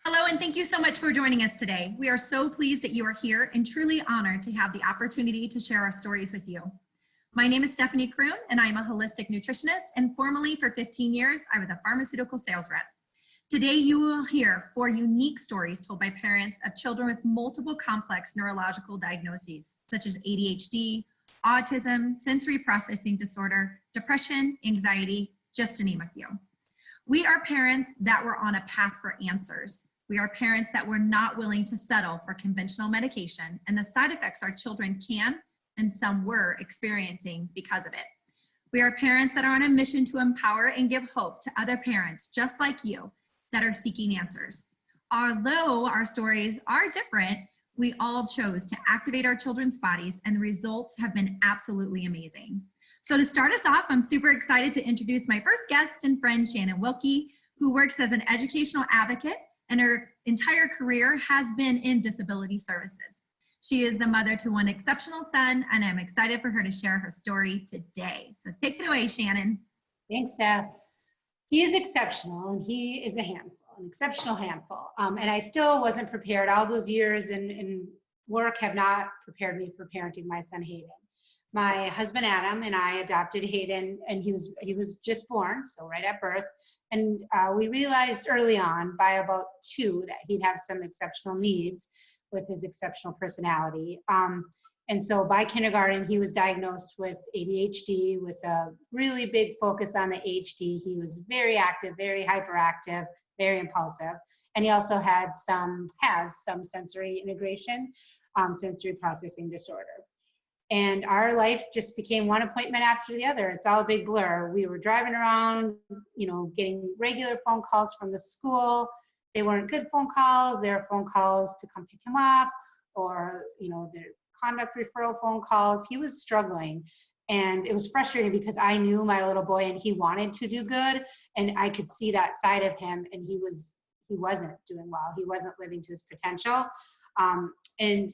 Hello, and thank you so much for joining us today. We are so pleased that you are here and truly honored to have the opportunity to share our stories with you. My name is Stephanie Kroon, and I am a holistic nutritionist, and formerly for 15 years, I was a pharmaceutical sales rep. Today, you will hear 4 unique stories told by parents of children with multiple complex neurological diagnoses, such as ADHD, autism, sensory processing disorder, depression, anxiety, just to name a few. We are parents that were on a path for answers. We are parents that were not willing to settle for conventional medication and the side effects our children can and some were experiencing because of it. We are parents that are on a mission to empower and give hope to other parents just like you that are seeking answers. Although our stories are different, we all chose to activate our children's bodies, and the results have been absolutely amazing. So to start us off, I'm super excited to introduce my first guest and friend, Shannon Wilkie, who works as an educational advocate, and her entire career has been in disability services. She is the mother to one exceptional son, and I'm excited for her to share her story today. So take it away, Shannon. Thanks, Steph. He is exceptional, and he is a handful, an exceptional handful. And I still wasn't prepared. All those years in work have not prepared me for parenting my son, Hayden. My husband, Adam, and I adopted Hayden, and he was just born, so right at birth. And we realized early on, by about 2, that he'd have some exceptional needs with his exceptional personality. And so by kindergarten, he was diagnosed with ADHD with a really big focus on the HD. He was very active, very hyperactive, very impulsive. And he also has some sensory integration, sensory processing disorder. And our life just became one appointment after the other. It's all a big blur. We were driving around, getting regular phone calls from the school. They weren't good phone calls. They were phone calls to come pick him up, or, their conduct referral phone calls. He was struggling. And it was frustrating because I knew my little boy and he wanted to do good. And I could see that side of him, and he wasn't doing well. He wasn't living to his potential. And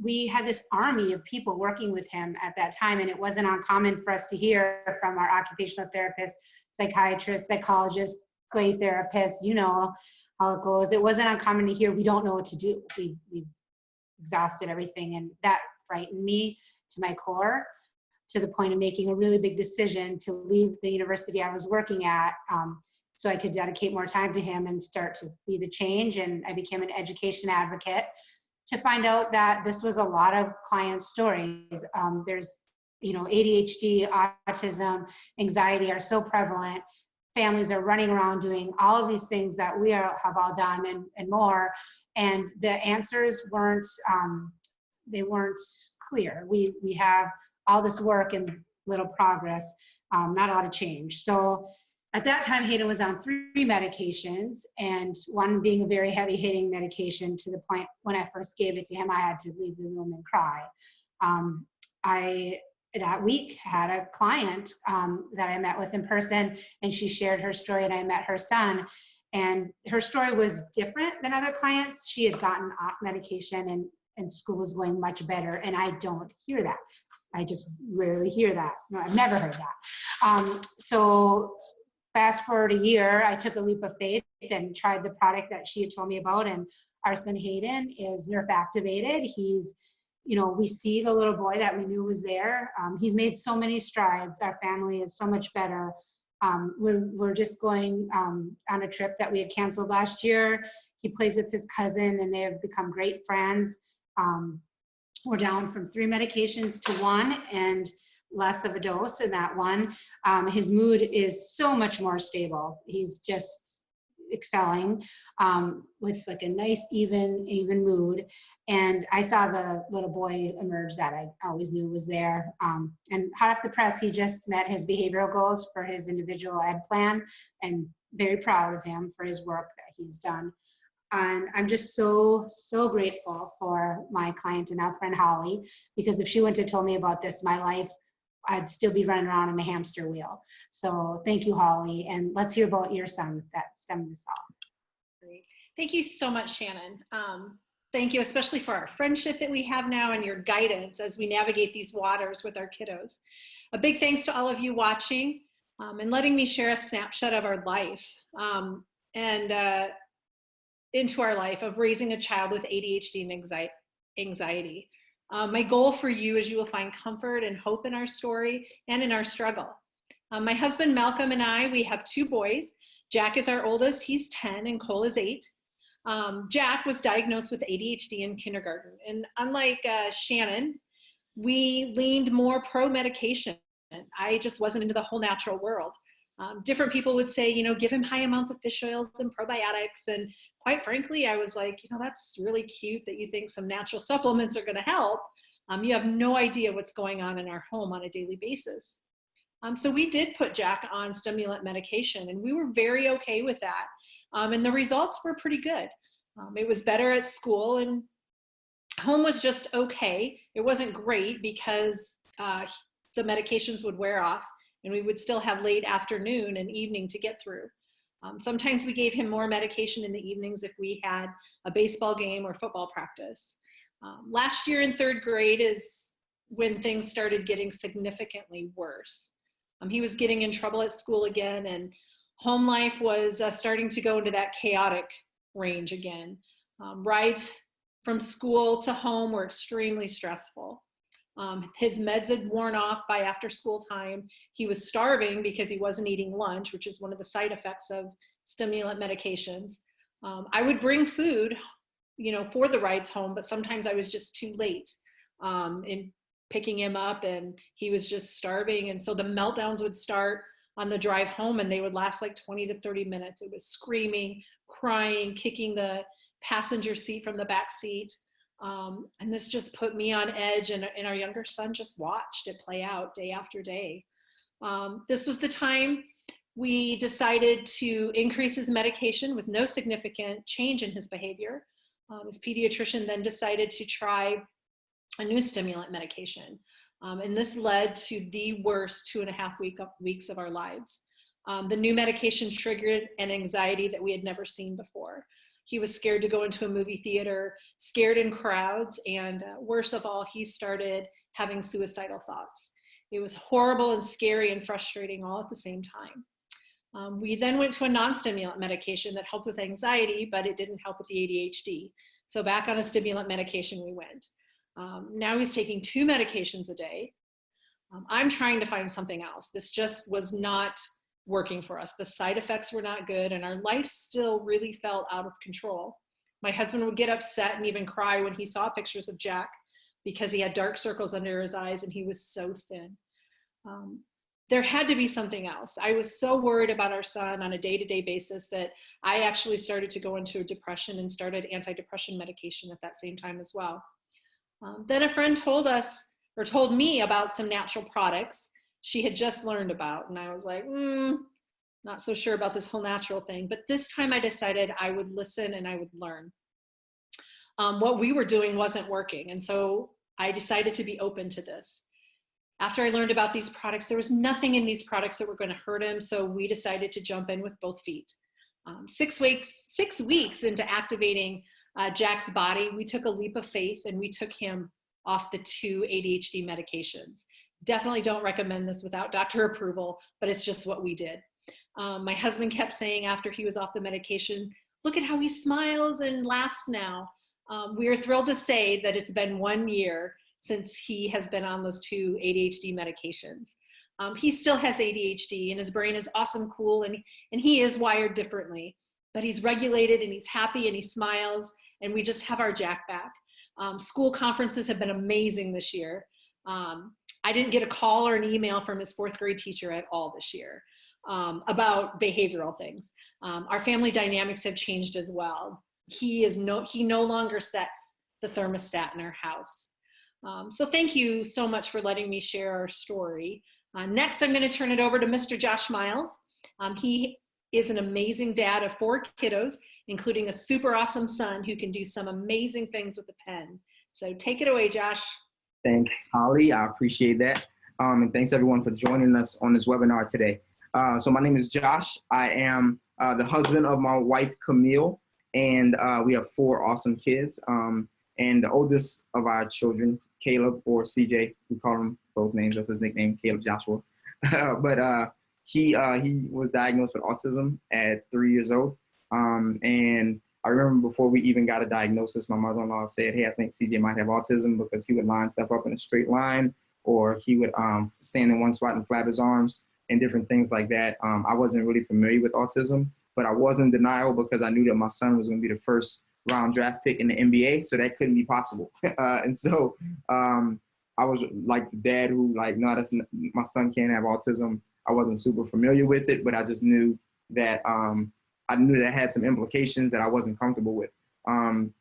we had this army of people working with him at that time, and it wasn't uncommon for us to hear from our occupational therapists, psychiatrists, psychologists, play therapists, how it goes. It wasn't uncommon to hear, we don't know what to do. We've exhausted everything, and that frightened me to my core, to the point of making a really big decision to leave the university I was working at, so I could dedicate more time to him and start to be the change. And I became an education advocate to find out that this was a lot of client stories. There's, ADHD, autism, anxiety are so prevalent. Families are running around doing all of these things that we have all done and more. And the answers weren't clear. We have all this work and little progress, not a lot of change. So at that time, Hayden was on 3 medications, and one being a very heavy-hitting medication, to the point when I first gave it to him, I had to leave the room and cry. I, that week, had a client that I met with in person, and she shared her story, and I met her son. And her story was different than other clients. She had gotten off medication, and school was going much better, and I don't hear that. I just rarely hear that. No, I've never heard that. So fast forward a year, I took a leap of faith and tried the product that she had told me about, and our son Hayden is nerve activated. He's, we see the little boy that we knew was there. He's made so many strides. Our family is so much better. We're just going on a trip that we had canceled last year. He plays with his cousin, and they have become great friends. We're down from 3 medications to 1, and less of a dose in that one. His mood is so much more stable. He's just excelling with like a nice, even mood. And I saw the little boy emerge that I always knew was there. And hot off the press, he just met his behavioral goals for his individual ed plan, and very proud of him for his work that he's done. And I'm just so grateful for my client and now friend Holly, because if she wouldn't have told me about this, my life, I'd still be running around in a hamster wheel. So thank you, Holly. And let's hear about your son that stemmed this off. Great. Thank you so much, Shannon. Thank you, especially for our friendship that we have now and your guidance as we navigate these waters with our kiddos. A big thanks to all of you watching and letting me share a snapshot of our life. into our life of raising a child with ADHD and anxiety. My goal for you is you will find comfort and hope in our story and in our struggle. My husband Malcolm and I, we have 2 boys. Jack is our oldest, he's 10, and Cole is 8. Jack was diagnosed with ADHD in kindergarten, and unlike Shannon, we leaned more pro-medication. I just wasn't into the whole natural world. Different people would say, you know, give him high amounts of fish oils and probiotics, and quite frankly, I was like, you know, that's really cute that you think some natural supplements are gonna help. You have no idea what's going on in our home on a daily basis. So we did put Jack on stimulant medication, and we were very okay with that. And the results were pretty good. It was better at school, and home was just okay. It wasn't great because the medications would wear off, and we would still have late afternoon and evening to get through. Sometimes we gave him more medication in the evenings if we had a baseball game or football practice. Last year in 3rd grade is when things started getting significantly worse. He was getting in trouble at school again, and home life was starting to go into that chaotic range again. Rides from school to home were extremely stressful. His meds had worn off by after school time. He was starving because he wasn't eating lunch, which is one of the side effects of stimulant medications. I would bring food, you know, for the rides home, but sometimes I was just too late in picking him up, and he was just starving. And so the meltdowns would start on the drive home, and they would last like 20 to 30 minutes. It was screaming, crying, kicking the passenger seat from the back seat. And this just put me on edge, and our younger son just watched it play out day after day. This was the time we decided to increase his medication with no significant change in his behavior. His pediatrician then decided to try a new stimulant medication. And this led to the worst 2.5 weeks of our lives. The new medication triggered an anxiety that we had never seen before. He was scared to go into a movie theater, scared in crowds, and worst of all, he started having suicidal thoughts. It was horrible and scary and frustrating all at the same time. We then went to a non-stimulant medication that helped with anxiety, but it didn't help with the ADHD. So back on a stimulant medication we went. Now he's taking 2 medications a day. I'm trying to find something else. This just was not working for us. The side effects were not good, and our life still really felt out of control. My husband would get upset and even cry when he saw pictures of Jack because he had dark circles under his eyes and he was so thin. There had to be something else. I was so worried about our son on a day-to-day basis that I actually started to go into a depression and started antidepressant medication at that same time as well. Then a friend told me about some natural products she had just learned about, and I was like, not so sure about this whole natural thing. But this time I decided I would listen and I would learn. What we were doing wasn't working, and so I decided to be open to this. After I learned about these products, there was nothing in these products that were going to hurt him, so we decided to jump in with both feet. 6 weeks into activating Jack's body, we took a leap of faith and we took him off the 2 ADHD medications. Definitely don't recommend this without doctor approval, but it's just what we did. My husband kept saying after he was off the medication, look at how he smiles and laughs now. We are thrilled to say that it's been 1 year since he has been on those 2 ADHD medications. He still has ADHD and his brain is awesome, cool, and he is wired differently, but he's regulated and he's happy and he smiles, and we just have our Jack back. School conferences have been amazing this year. I didn't get a call or an email from his 4th grade teacher at all this year about behavioral things. Our family dynamics have changed as well. He no longer sets the thermostat in our house. So thank you so much for letting me share our story. Next, I'm going to turn it over to Mr. Josh Miles. He is an amazing dad of 4 kiddos, including a super awesome son who can do some amazing things with a pen. So take it away, Josh. Thanks, Holly. I appreciate that. And thanks everyone for joining us on this webinar today. So my name is Josh. I am the husband of my wife, Camille, and we have 4 awesome kids. And the oldest of our children, Caleb, or CJ, we call him both names. That's his nickname, Caleb Joshua. But he was diagnosed with autism at 3 years old. And I remember before we even got a diagnosis, my mother-in-law said, hey, I think CJ might have autism, because he would line stuff up in a straight line, or he would stand in one spot and flap his arms and different things like that. I wasn't really familiar with autism, but I was in denial because I knew that my son was going to be the first round draft pick in the NBA, so that couldn't be possible. And so I was like the dad who like, no, my son can't have autism. I wasn't super familiar with it, but I just knew that that had some implications that I wasn't comfortable with. And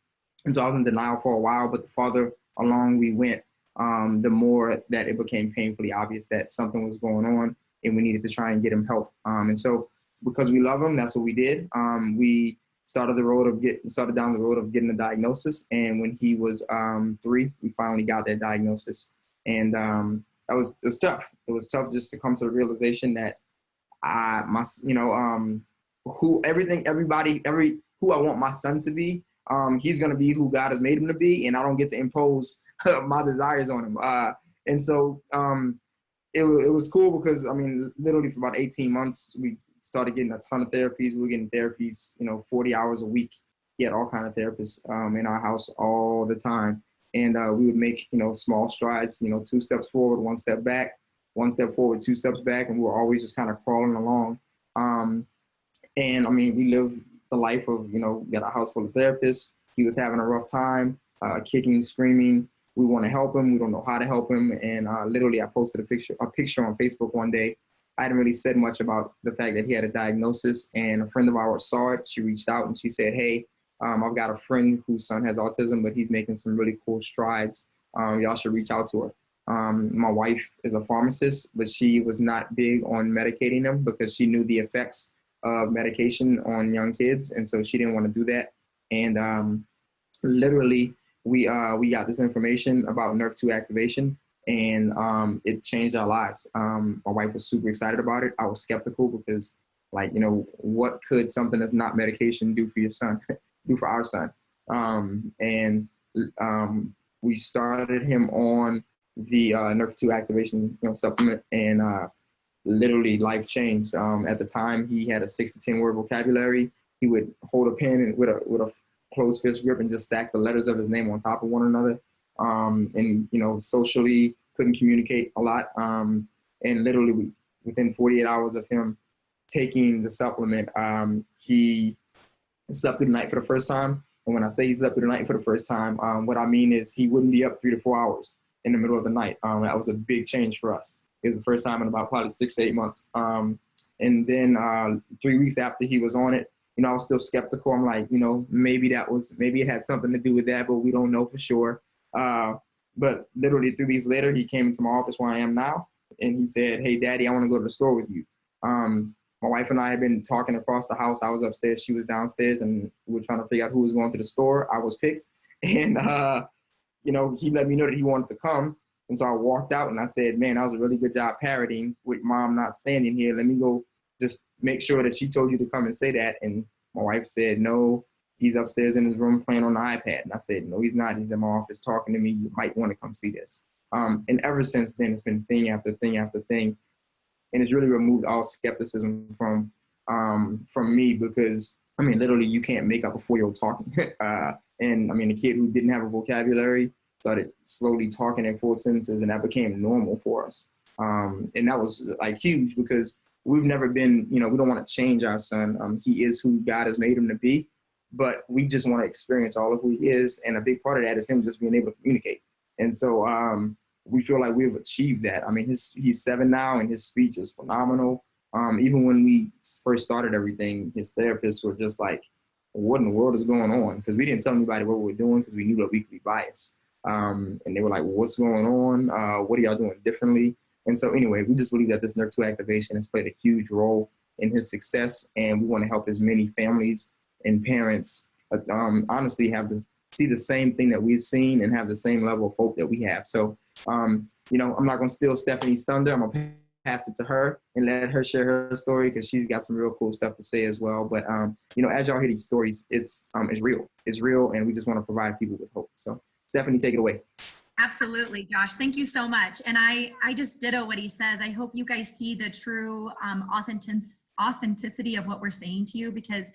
so I was in denial for a while, but the farther along we went, the more that it became painfully obvious that something was going on and we needed to try and get him help. And so because we love him, that's what we did. We started down the road of getting a diagnosis. And when he was 3, we finally got that diagnosis. And it was tough. It was tough just to come to the realization that who I want my son to be, he's going to be who God has made him to be, and I don't get to impose my desires on him. And so it was cool because, literally for about 18 months, we started getting a ton of therapies. We were getting therapies, 40 hours a week. He had all kinds of therapists in our house all the time. And we would make, small strides, 2 steps forward, 1 step back, 1 step forward, 2 steps back. And we were always just kind of crawling along. We lived the life of, got a house full of therapists. He was having a rough time, kicking, screaming. We want to help him. We don't know how to help him. And literally I posted a picture on Facebook one day. I hadn't really said much about the fact that he had a diagnosis, and a friend of ours saw it. She reached out and she said, hey, I've got a friend whose son has autism, but he's making some really cool strides. Y'all should reach out to her. My wife is a pharmacist, but she was not big on medicating them because she knew the effects of medication on young kids. And so she didn't want to do that. And literally we got this information about NRF2 activation, and it changed our lives. My wife was super excited about it. I was skeptical because what could something that's not medication do for your son, do for our son? We started him on the NRF2 activation supplement, and literally life changed. At the time, he had a 6 to 10 word vocabulary. He would hold a pen with a closed fist grip and just stack the letters of his name on top of one another. Socially couldn't communicate a lot. And literally within 48 hours of him taking the supplement, he slept through the night for the first time. And when I say he slept through the night for the first time, what I mean is he wouldn't be up 3 to 4 hours in the middle of the night. That was a big change for us. It was the first time in about probably 6 to 8 months. And then 3 weeks after he was on it, I was still skeptical. I'm like, maybe it had something to do with that, but we don't know for sure. But literally 3 weeks later, he came into my office where I am now, and he said, hey, Daddy, I want to go to the store with you. My wife and I had been talking across the house. I was upstairs, she was downstairs, and we were trying to figure out who was going to the store. I was picked. And, he let me know that he wanted to come. And so I walked out and I said, man, that was a really good job parroting with Mom not standing here. Let me go just make sure that she told you to come and say that. And my wife said, no, he's upstairs in his room playing on the iPad. And I said, no, he's not. He's in my office talking to me. You might want to come see this. And ever since then, it's been thing after thing after thing. And it's really removed all skepticism from me because, literally you can't make up a 4-year-old talking. A kid who didn't have a vocabulary started slowly talking in full sentences, and that became normal for us. And that was huge because we've never been, we don't want to change our son. He is who God has made him to be, but we just want to experience all of who he is. And a big part of that is him just being able to communicate. And so we feel like we've achieved that. He's 7 now, and his speech is phenomenal. Even when we first started everything, his therapists were just like, what in the world is going on? Because we didn't tell anybody what we were doing because we knew that we could be biased. And they were like, what's going on? What are y'all doing differently? And so anyway, we just believe that this NRF2 activation has played a huge role in his success. And we want to help as many families and parents honestly see the same thing that we've seen and have the same level of hope that we have. So, I'm not going to steal Stephanie's thunder. I'm going to pass it to her and let her share her story because she's got some real cool stuff to say as well. But, as y'all hear these stories, it's real. It's real, and we just want to provide people with hope. So, Stephanie, take it away. Absolutely, Josh. Thank you so much. And I just ditto what he says. I hope you guys see the true authenticity of what we're saying to you, because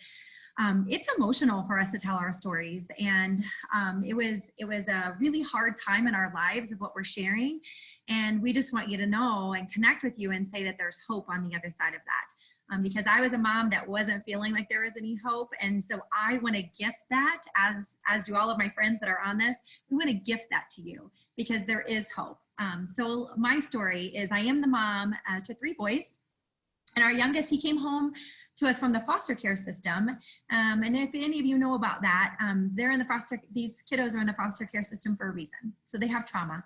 it's emotional for us to tell our stories. And it was a really hard time in our lives of what we're sharing. And we just want you to know and connect with you and say that there's hope on the other side of that. Because I was a mom that wasn't feeling like there was any hope. And so I want to gift that, as do all of my friends that are on this. We want to gift that to you because there is hope. So my story is I am the mom to 3 boys. And our youngest, he came home to us from the foster care system. And if any of you know about that, these kiddos are in the foster care system for a reason. So they have trauma.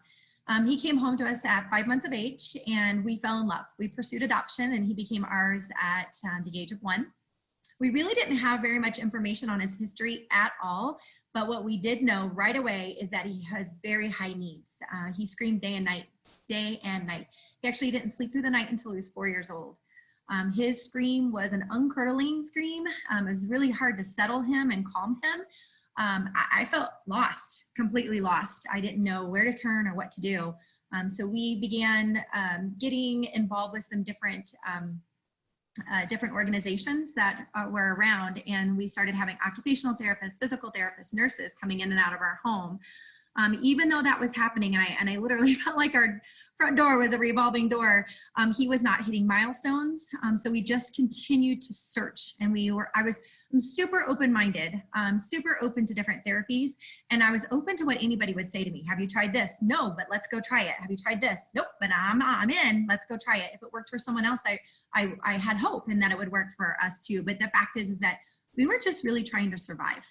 He came home to us at 5 months of age and we fell in love. We pursued adoption and he became ours at the age of 1. We really didn't have very much information on his history at all. But what we did know right away is that he has very high needs. He screamed day and night. He actually didn't sleep through the night until he was 4 years old. His scream was an uncurdling scream. It was really hard to settle him and calm him. I felt lost, completely lost. I didn't know where to turn or what to do. So we began getting involved with some different organizations that were around, and we started having occupational therapists, physical therapists, nurses coming in and out of our home. Even though that was happening, and I literally felt like our front door was a revolving door, he was not hitting milestones. So we just continued to search, and I'm super open-minded, super open to different therapies, and I was open to what anybody would say to me. Have you tried this? No, but let's go try it. Have you tried this? Nope, but I'm in. Let's go try it. If it worked for someone else, I had hope and that it would work for us too. But the fact is that we were just really trying to survive.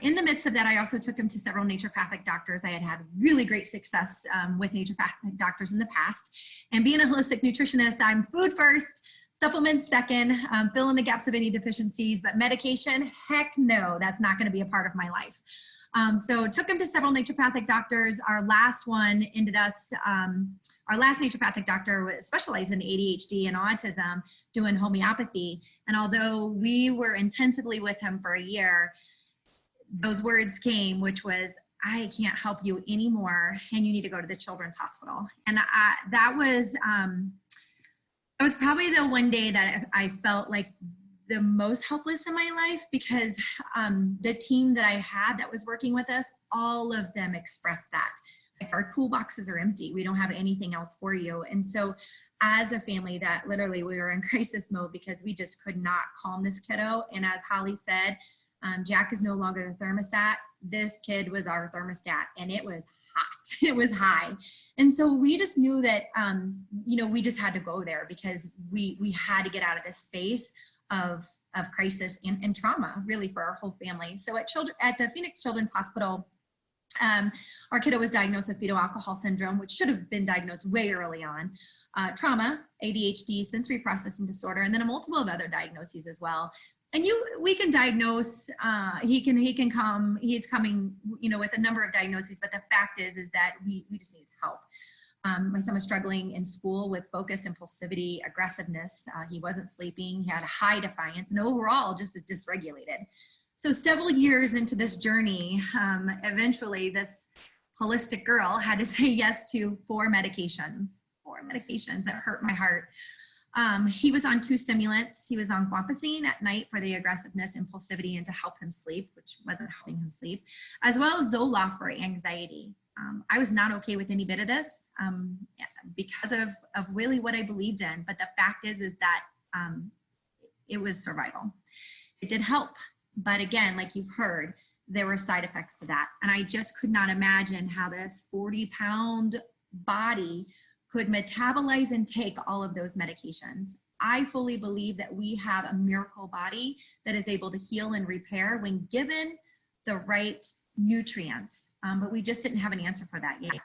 In the midst of that, I also took him to several naturopathic doctors. I had really great success with naturopathic doctors in the past. And being a holistic nutritionist, I'm food first, supplements second, fill in the gaps of any deficiencies, but medication, heck no, that's not going to be a part of my life. So took him to several naturopathic doctors. Our last one our last naturopathic doctor specialized in ADHD and autism, doing homeopathy. And although we were intensively with him for a year, those words came, which was, I can't help you anymore, and you need to go to the children's hospital. And that was probably the one day that I felt like the most helpless in my life, because the team that I had that was working with us, all of them expressed that. Like, our toolboxes are empty. We don't have anything else for you. And so as a family, that literally we were in crisis mode because we just could not calm this kiddo. And as Holly said, Jack is no longer the thermostat. This kid was our thermostat, and it was hot. It was high. And so we just knew that, we just had to go there because we had to get out of this space of crisis and trauma, really, for our whole family. So at the Phoenix Children's Hospital, our kiddo was diagnosed with fetal alcohol syndrome, which should have been diagnosed way early on. Trauma, ADHD, sensory processing disorder, and then a multiple of other diagnoses as well. And we can diagnose, he's coming, with a number of diagnoses, but the fact is that we just need help. My son was struggling in school with focus, impulsivity, aggressiveness. He wasn't sleeping. He had high defiance, and overall just was dysregulated. So several years into this journey, eventually this holistic girl had to say yes to 4 medications that hurt my heart. He was on 2 stimulants. He was on guanfacine at night for the aggressiveness, impulsivity, and to help him sleep, which wasn't helping him sleep, as well as Zoloft for anxiety. I was not okay with any bit of this because of really what I believed in. But the fact is that it was survival. It did help. But again, like you've heard, there were side effects to that. And I just could not imagine how this 40-pound body could metabolize and take all of those medications. I fully believe that we have a miracle body that is able to heal and repair when given the right nutrients, but we just didn't have an answer for that yet.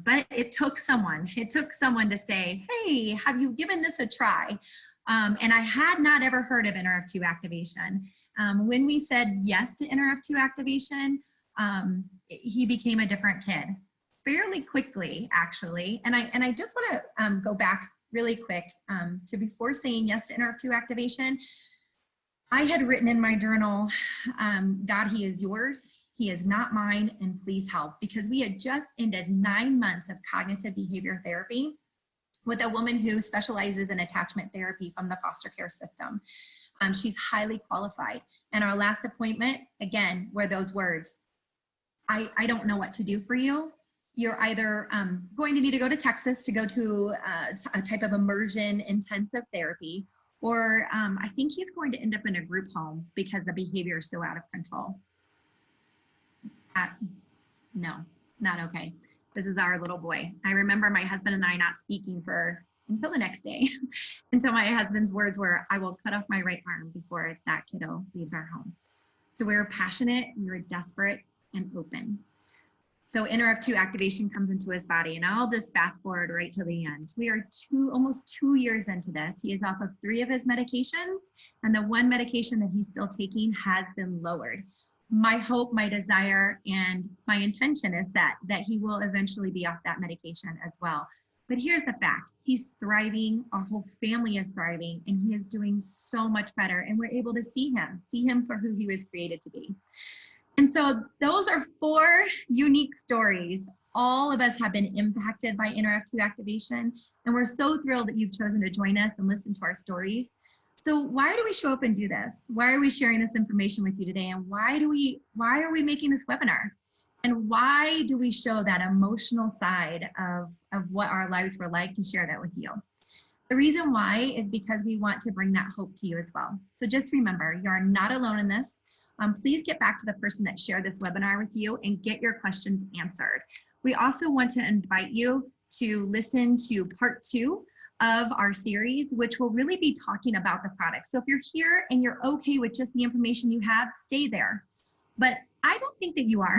But it took someone to say, hey, have you given this a try? And I had not ever heard of NRF2 activation. When we said yes to NRF2 activation, he became a different kid fairly quickly, actually. And I just want to go back really quick to before saying yes to NRF2 activation. I had written in my journal, God, he is yours. He is not mine, and please help, because we had just ended 9 months of cognitive behavior therapy with a woman who specializes in attachment therapy from the foster care system. She's highly qualified. And our last appointment, again, were those words, I don't know what to do for you. You're either going to need to go to Texas to go to a type of immersion intensive therapy, or I think he's going to end up in a group home because the behavior is so out of control. No, not okay. This is our little boy. I remember my husband and I not speaking until the next day, until my husband's words were, I will cut off my right arm before that kiddo leaves our home. So we were passionate, we were desperate and open. So NRF2 activation comes into his body, and I'll just fast forward right to the end. We are almost 2 years into this. He is off of 3 of his medications, and the 1 medication that he's still taking has been lowered. My hope, my desire, and my intention is that he will eventually be off that medication as well. But here's the fact, he's thriving, our whole family is thriving, and he is doing so much better, and we're able to see him for who he was created to be. And so those are 4 unique stories. All of us have been impacted by NRF2 activation, and we're so thrilled that you've chosen to join us and listen to our stories. So why do we show up and do this? Why are we sharing this information with you today? And why are we making this webinar? And why do we show that emotional side of what our lives were like to share that with you? The reason why is because we want to bring that hope to you as well. So just remember, you're not alone in this. Please get back to the person that shared this webinar with you and get your questions answered. We also want to invite you to listen to part 2 of our series, which will really be talking about the product. So if you're here and you're okay with just the information you have, stay there. But I don't think that you are.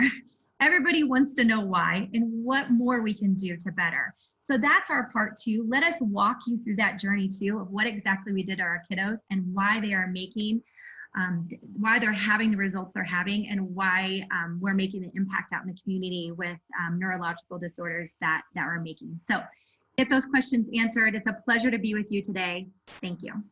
Everybody wants to know why and what more we can do to better. So that's our part 2. Let us walk you through that journey too of what exactly we did to our kiddos and why they are making, why they're having the results they're having, and why we're making an impact out in the community with neurological disorders that we're making. So get those questions answered. It's a pleasure to be with you today. Thank you.